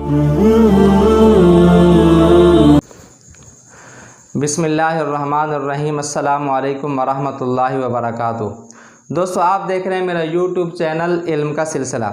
बिस्मिल्लाहिर्रहमानिर्रहीम। अस्सलामु अलैकुम वरहमतुल्लाहि वबरकातुहू। दोस्तों, आप देख रहे हैं मेरा यूट्यूब चैनल इल्म का सिलसिला।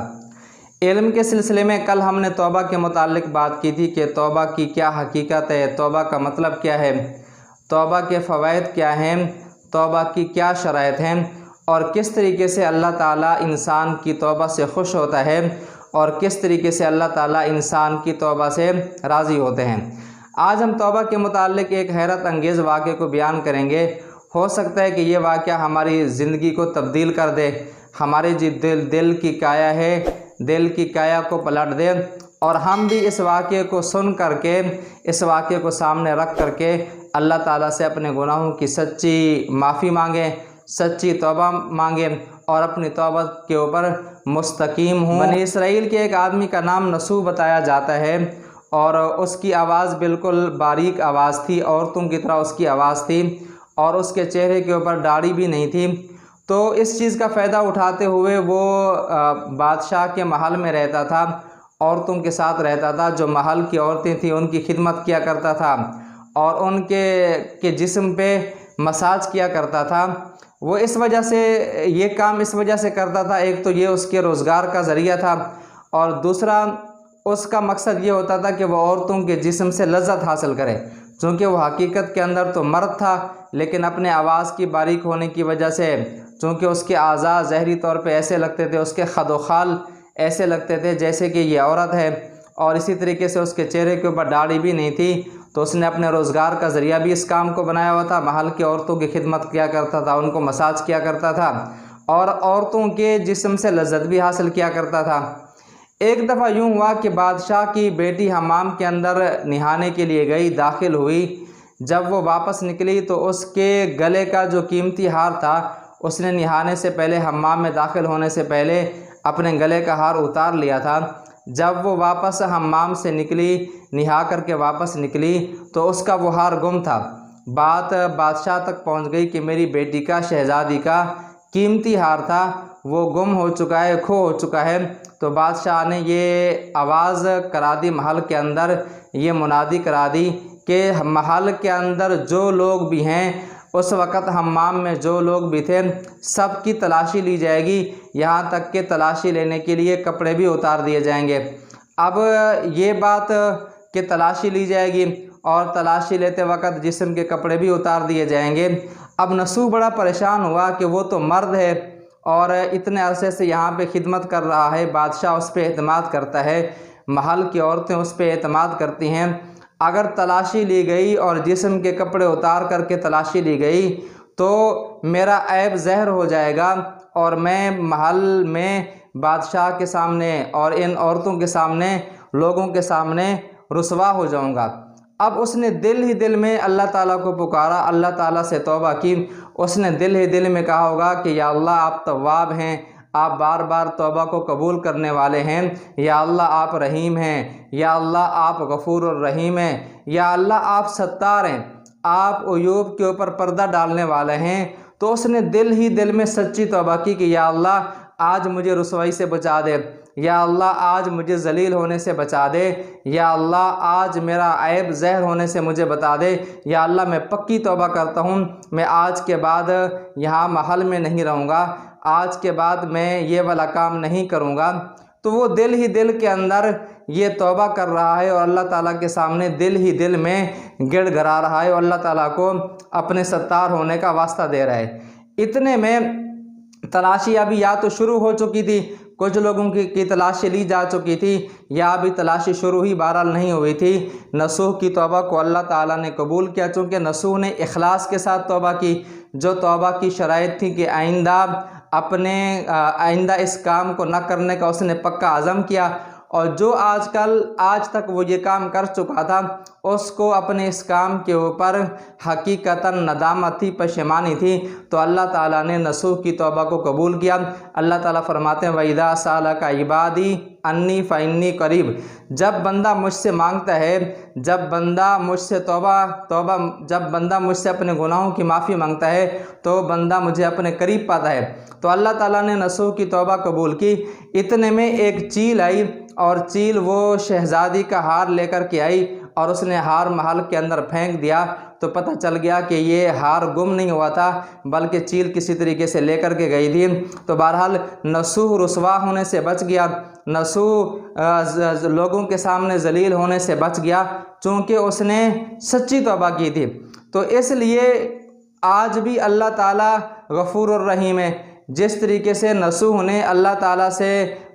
इल्म के सिलसिले में कल हमने तौबा के मुतालिक बात की थी कि तौबा की क्या हकीकत है, तौबा का मतलब क्या है, तौबा के फ़वाइद क्या हैं, तौबा की क्या शराइत हैं और किस तरीके से अल्लाह ताला इंसान की तौबा से खुश होता है और किस तरीके से अल्लाह ताला इंसान की तौबा से राज़ी होते हैं। आज हम तौबा के मुतालिक एक हैरत अंगेज़ वाक़े को बयान करेंगे। हो सकता है कि ये वाक़या हमारी ज़िंदगी को तब्दील कर दे, हमारे जो दिल की काया है, दिल की काया को पलट दे और हम भी इस वाक़े को सुन करके, इस वाक़े को सामने रख करके अल्लाह ताला से अपने गुनाहों की सच्ची माफ़ी मांगें, सच्ची तौबा मांगें और अपनी तौबा के ऊपर मुस्तकीम हों। बनी इसराइल के एक आदमी का नाम नसूह बताया जाता है और उसकी आवाज़ बिल्कुल बारीक आवाज़ थी, औरतों की तरह उसकी आवाज़ थी और उसके चेहरे के ऊपर दाढ़ी भी नहीं थी। तो इस चीज़ का फ़ायदा उठाते हुए वो बादशाह के महल में रहता था, औरतों के साथ रहता था। जो महल की औरतें थीं उनकी खिदमत किया करता था और उनके जिस्म पे मसाज किया करता था। वो इस वजह से ये काम इस वजह से करता था, एक तो ये उसके रोज़गार का ज़रिया था और दूसरा उसका मकसद ये होता था कि वह औरतों के जिस्म से लज्जत हासिल करे। चूँकि वह हकीकत के अंदर तो मर्द था, लेकिन अपने आवाज़ की बारीक होने की वजह से, चूँकि उसके आज़ा ज़हरी तौर पे ऐसे लगते थे, उसके खदोखाल ऐसे लगते थे जैसे कि ये औरत है और इसी तरीके से उसके चेहरे के ऊपर दाढ़ी भी नहीं थी। तो उसने अपने रोज़गार का ज़रिया भी इस काम को बनाया हुआ था। महल की औरतों की खिदमत किया करता था, उनको मसाज किया करता था और औरतों के जिस्म से लज्जत भी हासिल किया करता था। एक दफ़ा यूँ हुआ कि बादशाह की बेटी हमाम के अंदर नहाने के लिए गई, दाखिल हुई। जब वो वापस निकली तो उसके गले का जो कीमती हार था, उसने नहाने से पहले, हमाम में दाखिल होने से पहले अपने गले का हार उतार लिया था। जब वो वापस हमाम से निकली, नहा करके वापस निकली तो उसका वो हार गुम था। बात बादशाह तक पहुंच गई कि मेरी बेटी का, शहज़ादी का कीमती हार था, वो गुम हो चुका है, खो हो चुका है। तो बादशाह ने ये आवाज़ करा दी महल के अंदर, ये मुनादी करा दी कि महल के अंदर जो लोग भी हैं, उस वक़्त हम्माम में जो लोग भी थे, सब की तलाशी ली जाएगी, यहाँ तक कि तलाशी लेने के लिए कपड़े भी उतार दिए जाएंगे। अब ये बात कि तलाशी ली जाएगी और तलाशी लेते वक़्त जिस्म के कपड़े भी उतार दिए जाएंगे। अब नसूह बड़ा परेशान हुआ कि वो तो मर्द है और इतने अरसे से यहाँ पे खिदमत कर रहा है, बादशाह उस पर एतमाद करता है, महल की औरतें उस पर एतमाद करती हैं। अगर तलाशी ली गई और जिस्म के कपड़े उतार करके तलाशी ली गई तो मेरा ऐब ज़हर हो जाएगा और मैं महल में बादशाह के सामने और इन औरतों के सामने, लोगों के सामने रुसवा हो जाऊंगा। अब उसने दिल ही दिल में अल्लाह ताला को पुकारा, अल्लाह ताला से तौबा की। उसने दिल ही दिल में कहा होगा कि या अल्लाह आप तव्वाब हैं, आप बार बार तौबा को कबूल करने वाले हैं। या अल्लाह आप रहीम हैं, या अल्लाह आप गफूर और रहीम हैं, या अल्लाह आप सत्तार हैं, आप अयूब के ऊपर पर्दा डालने वाले हैं। तो उसने दिल ही दिल में सच्ची तौबा की कि या अल्लाह आज मुझे रुसवाई से बचा दे, या अल्लाह आज मुझे जलील होने से बचा दे, या अल्लाह आज मेरा ऐब ज़हर होने से मुझे बता दे। या अल्लाह मैं पक्की तौबा करता हूँ, मैं आज के बाद यहाँ महल में नहीं रहूँगा, आज के बाद मैं ये वाला काम नहीं करूँगा। तो वो दिल ही दिल के अंदर ये तौबा कर रहा है और अल्लाह ताला के सामने दिल ही दिल में गिड़गिड़ा रहा है और अल्लाह ताला को अपने सत्तार होने का वास्ता दे रहा है। इतने में तलाशी अभी या तो शुरू हो चुकी थी, कुछ लोगों की तलाशी ली जा चुकी थी, या अभी तलाशी शुरू ही बहरहाल नहीं हुई थी। नसूह की तौबा को अल्लाह ताला ने कबूल किया, चूँकि नसूह ने इखलास के साथ तौबा की। जो तौबा की शराइत थी कि आइंदा इस काम को न करने का उसने पक्का अज़म किया और जो आज तक वो ये काम कर चुका था, उसको अपने इस काम के ऊपर हकीकतन नदामत थी, पशेमानी थी। तो अल्लाह ताला ने नसूह की तौबा को कबूल किया। अल्लाह ताला फरमाते हैं वइदा सालका इबादी अन्नी फ़इन्नी करीब। जब बंदा मुझसे मांगता है, जब बंदा मुझसे जब बंदा मुझसे अपने गुनाहों की माफ़ी मांगता है तो बंदा मुझे अपने करीब पाता है। तो अल्लाह ताला ने नसूह की तौबा कबूल की। इतने में एक चील आई और चील वो शहज़ादी का हार लेकर के आई और उसने हार महल के अंदर फेंक दिया, तो पता चल गया कि ये हार गुम नहीं हुआ था बल्कि चील किसी तरीके से लेकर के गई थी। तो बहरहाल नसूह रुसवा होने से बच गया, नसूह लोगों के सामने जलील होने से बच गया, चूँकि उसने सच्ची तौबा की थी। तो इसलिए आज भी अल्लाह ताला गफूरुर रहीम है। जिस तरीके से नसूह ने अल्लाह ताला से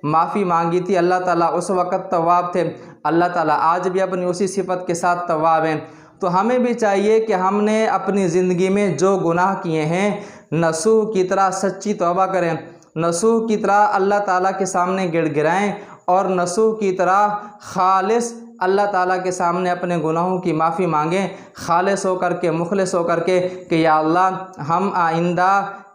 माफ़ी मांगी थी, अल्लाह ताला उस वक़्त तवाब थे, अल्लाह ताला आज भी अपनी उसी सिफत के साथ तवाब हैं। तो हमें भी चाहिए कि हमने अपनी ज़िंदगी में जो गुनाह किए हैं नसूह की तरह सच्ची तौबा करें, नसूह की तरह अल्लाह ताला के सामने गिड़गिड़ाएं और नसूह की तरह खालिस अल्लाह ताला के सामने अपने गुनाहों की माफ़ी मांगें, खालिस होकर के, मुखलिस होकर के कि या अल्लाह हम आइंदा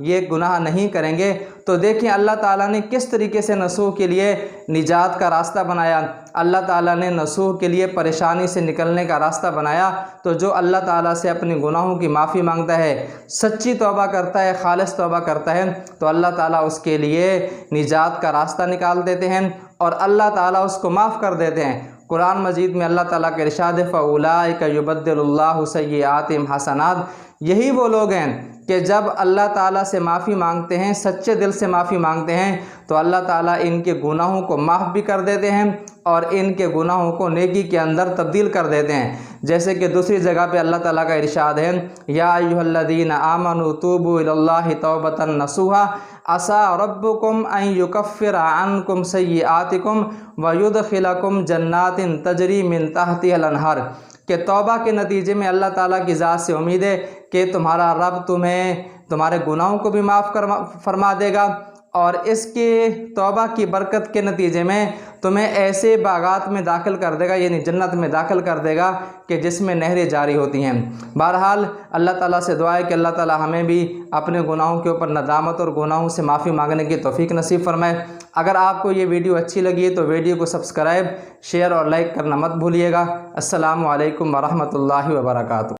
ये गुनाह नहीं करेंगे। तो देखिए अल्लाह ताला ने किस तरीके से नसूह के लिए निजात का रास्ता बनाया, अल्लाह ताला ने नसूह के लिए परेशानी से निकलने का रास्ता बनाया। तो जो अल्लाह ताला से अपने गुनाहों की माफ़ी मांगता है, सच्ची तौबा करता है, खालिस तौबा करता है, तो अल्लाह ताला उसके लिए निजात का रास्ता निकाल देते हैं और अल्लाह ताला उसको माफ़ कर देते हैं। कुरान मजीद में अल्लाह ताला के इरशाद फ़उलाइका युबद्दिलुल्लाहु सय्यिआतिहिम हसनात, यही वो लोग हैं कि जब अल्लाह ताला से माफ़ी मांगते हैं, सच्चे दिल से माफ़ी मांगते हैं, तो अल्लाह ताला इनके गुनाहों को माफ़ भी कर देते हैं और इनके गुनाहों को नेकी के अंदर तब्दील कर देते हैं। जैसे कि दूसरी जगह पे अल्लाह ताला का इरशाद है, या अय्युहल्लज़ीना आमनू तूबू इलल्लाहि तौबतन नसूहा असा रब्बुकुम अन युकफ्फिरा अन्कुम सय्यिआतिकुम व युदखिलकुम जन्नातिन तजरी मिन तहतिहल अनहार, कि तौबा के नतीजे में अल्लाह ताला की ज़ात से उम्मीद है कि तुम्हारा रब तुम्हें तुम्हारे गुनाहों को भी माफ़ फरमा देगा और इसके तौबा की बरकत के नतीजे में तुम्हें ऐसे बागात में दाखिल कर देगा, यानी जन्नत में दाखिल कर देगा कि जिसमें नहरें जारी होती हैं। बहरहाल अल्लाह ताला से दुआ है कि अल्लाह ताला हमें भी अपने गुनाहों के ऊपर नदामत और गुनाहों से माफ़ी मांगने की तौफीक नसीब फरमाए। अगर आपको ये वीडियो अच्छी लगी है तो वीडियो को सब्सक्राइब, शेयर और लाइक करना मत भूलिएगा। अस्सलामु अलैकुम वरहमतुल्लाहि वबरकातुहू।